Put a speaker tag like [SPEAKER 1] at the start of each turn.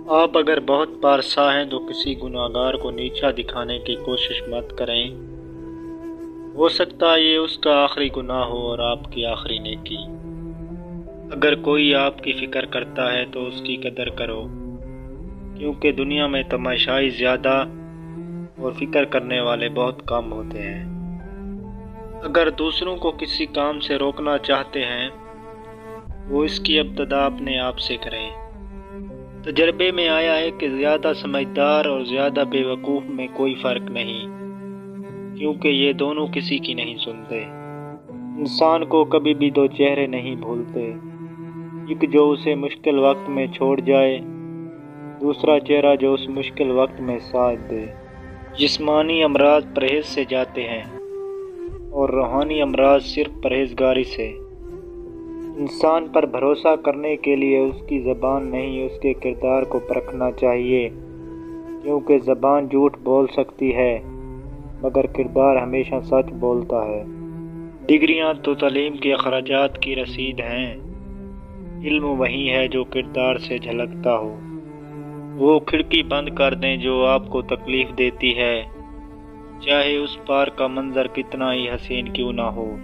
[SPEAKER 1] آپ اگر بہت پارسا ہیں تو کسی گناہگار کو نیچا دکھانے کی کوشش مت کریں۔ ہو سکتا ہے یہ اس کا آخری گناہ ہو اور آپ کی آخری نیکی۔ اگر کوئی آپ کی فکر کرتا ہے تو اس کی قدر کرو، کیونکہ دنیا میں تماشائی زیادہ اور فکر کرنے والے بہت کم ہوتے ہیں۔ اگر دوسروں کو کسی کام سے روکنا چاہتے ہیں وہ اس کی ابتدا اپنے آپ سے کریں۔ تجربے میں آیا ہے کہ زیادہ سمجھدار اور زیادہ بے وقوف میں کوئی فرق نہیں، کیونکہ یہ دونوں کسی کی نہیں سنتے۔ انسان کو کبھی بھی دو چہرے نہیں بھولتے، ایک جو اسے مشکل وقت میں چھوڑ جائے، دوسرا چہرہ جو اس مشکل وقت میں ساتھ دے۔ جسمانی امراض پرہیز سے جاتے ہیں اور روحانی امراض صرف پرہیزگاری سے۔ انسان پر بھروسہ کرنے کے لیے اس کی زبان نہیں، اس کے کردار کو پرکھنا چاہیے، کیونکہ زبان جھوٹ بول سکتی ہے مگر کردار ہمیشہ سچ بولتا ہے۔ ڈگریاں تو تعلیم کے اخراجات کی رسید ہیں، علم وہی ہے جو کردار سے جھلکتا ہو۔ وہ کھڑکی بند کر دیں جو آپ کو تکلیف دیتی ہے، چاہے اس پار کا منظر کتنا ہی حسین کیوں نہ ہو۔